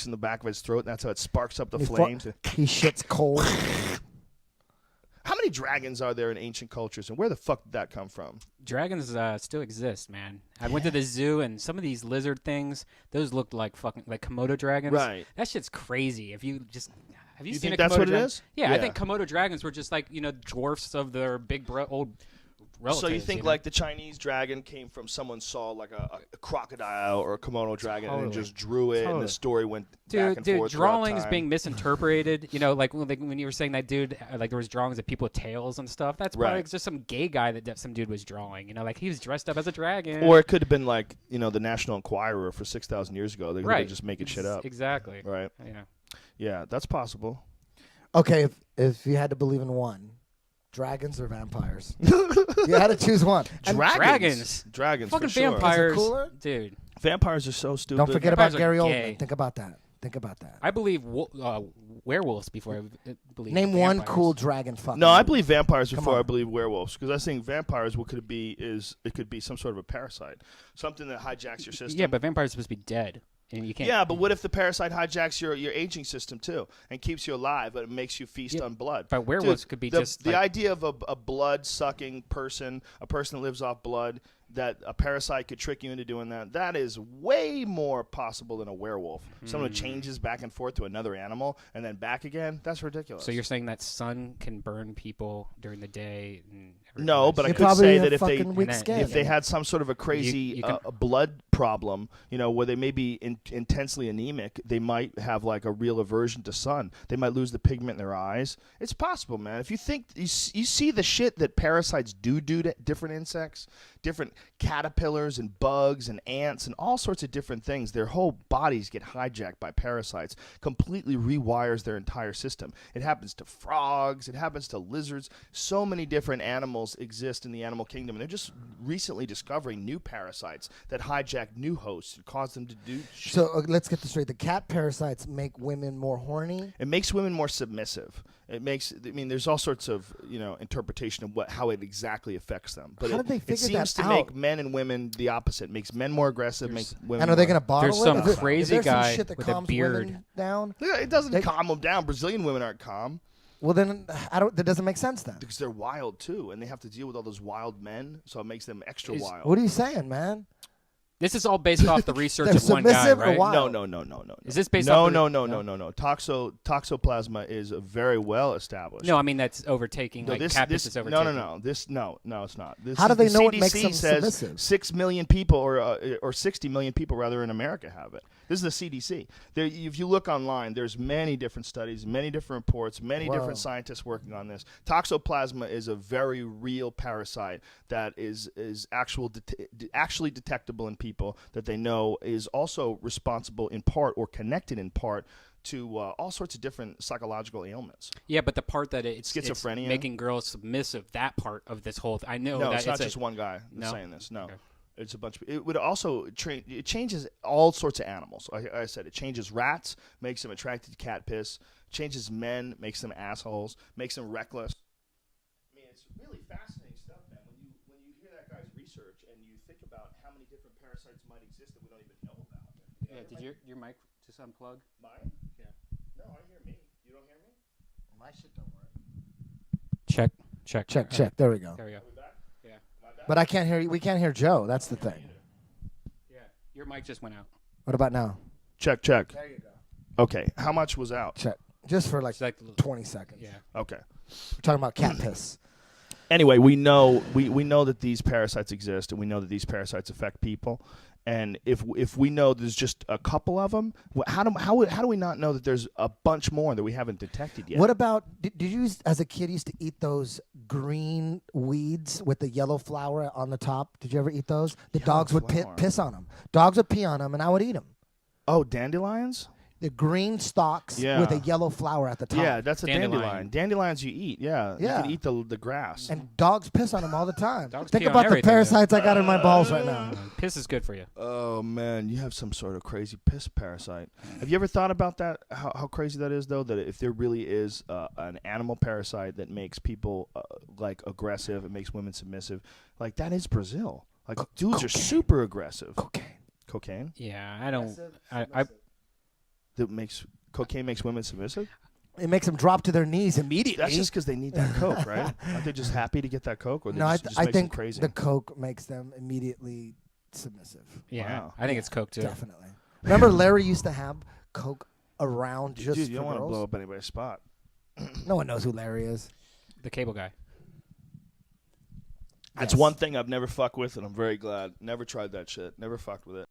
in the back of his throat, and that's how it sparks up the flames. He shits cold. How many dragons are there in ancient cultures, and where the fuck did that come from? Dragons still exist, man. I went to the zoo, and some of these lizard things, those looked like fucking like Komodo dragons. Right. That shit's crazy. Have you seen think a that's Komodo what it dragon? is? Yeah, Yeah. I think Komodo dragons were just like dwarfs of their big old relatives. So you think like the Chinese dragon came from someone saw like a crocodile or a Komodo dragon and then just drew it, and the story went back and forth. Drawings being misinterpreted. Like when you were saying that dude, like there was drawings of people with tails and stuff. That's probably just some gay guy that some dude was drawing. Like he was dressed up as a dragon. Or it could have been like the National Enquirer for 6,000 years ago. They could just making shit up. Exactly. Right. Yeah. Yeah, that's possible. Okay, if you had to believe in one, dragons or vampires? You had to choose one. Dragons. Fucking for sure. vampires. Is it cooler? Dude. Vampires are so stupid. Don't forget Vampires about are Gary gay. Oldman. Think about that. I believe werewolves before I believe Name one vampires. cool dragon fucking. No, I believe vampires before I on. believe werewolves, because I think vampires, what could it be is it could be some sort of a parasite, something that hijacks your system. Yeah, but vampires are supposed to be dead. And you can't. Yeah, but what if the parasite hijacks your aging system too and keeps you alive, but it makes you feast on blood? But werewolves could be just the like, idea of a blood-sucking person, a person that lives off blood, that a parasite could trick you into doing that. That is way more possible than a werewolf. Someone who changes back and forth to another animal and then back again. That's ridiculous. So you're saying that sun can burn people during the day? And no, but I They could probably say have that if fucking weak and skin. if they had some sort of a crazy You can- blood problem, where they may be intensely anemic, they might have like a real aversion to sun. They might lose the pigment in their eyes. It's possible, man. If you think you see the shit that parasites do to different insects, different caterpillars and bugs and ants and all sorts of different things, their whole bodies get hijacked by parasites, completely rewires their entire system. It happens to frogs. It happens to lizards. So many different animals exist in the animal kingdom, and they're just recently discovering new parasites that hijack new hosts and cause them to do shit. So let's get this straight. The cat parasites make women more horny. It makes women more submissive. There's all sorts of, interpretation of how it exactly affects them. But How did they figure it seems that to out? make men and women the opposite. Makes men more aggressive, makes women And are they more- going to bottle There's it? some Is it- crazy is there some guy shit that with a calms beard. women down? Yeah, it doesn't They- calm them down. Brazilian women aren't calm Well, then that doesn't make sense then. because they're wild too, and they have to deal with all those wild men, so it makes them extra wild. What are you saying, man? This is all based off the research They're of one guy, submissive or right? wild? No. Is this based no, off? no. Toxoplasma is very well established. No, I mean that's overtaking. No, Like this, Capus this, is overtaking. No, it's not. This How do is- they the know what CDC makes them says submissive? 6 million people, or 60 million people rather, in America have it. This is the CDC. If you look online, there's many different studies, many different reports, many Whoa. different scientists working on this. Toxoplasma is a very real parasite that is actually detectable in people that they know is also responsible in part or connected in part to all sorts of different psychological ailments. Yeah, but the part that it's Schizophrenia? making girls submissive, that part of this whole I know No, that it's not just one guy No? saying this. No. Okay. It's a bunch of. It would also it changes all sorts of animals. Like I said, it changes rats, makes them attracted to cat piss. Changes men, makes them assholes, makes them reckless. I mean, it's really fascinating stuff, man. When you hear that guy's research and you think about how many different parasites might exist that we don't even know about. Yeah, did your mic just unplug? Mine? Yeah. No, I hear me. You don't hear me? My shit don't work. Check. Check. There we go. There we go. Are we back? Yeah. Am I back? But I can't hear you. We can't hear Joe. That's the thing. Yeah. Your mic just went out. What about now? Check. There you go. Okay. How much was out? Check. Just for like It's like 20 seconds. yeah. Okay. We're talking about cat piss. Anyway, we know that these parasites exist, and we know that these parasites affect people. And if we know there's just a couple of them, how do we not know that there's a bunch more that we haven't detected yet? What about, did you as a kid used to eat those green weeds with the yellow flower on the top? Did you ever eat those? The Yellow dogs would flower. piss on them. Dogs would pee on them, and I would eat them. Oh, dandelions? The green stalks Yeah. with a yellow flower at the top. Yeah, that's a dandelion. Dandelion. Dandelions you eat. Yeah, Yeah. You can eat the grass. And dogs piss on them all the time. Dogs Think pee on about the everything, parasites I got in my balls right now. Piss is good for you. Oh man, you have some sort of crazy piss parasite. Have you ever thought about that? How crazy that is, though. That if there really is an animal parasite that makes people like aggressive, it makes women submissive. Like that is Brazil. Like dudes are super aggressive. Cocaine. Cocaine. Yeah, I don't. I that makes cocaine makes women submissive? It makes them drop to their knees immediately. That's just because they need that coke, right? Aren't they just happy to get that coke, or they no, just, it just I makes them think crazy? the coke makes them immediately submissive. Yeah, Wow. I think it's coke too. Definitely. Remember, Larry used to have coke around just Dude, you for don't want to girls? blow up anybody's spot. No one knows who Larry is. The cable guy. That's Yes. one thing I've never fucked with, and I'm very glad. Never tried that shit. Never fucked with it.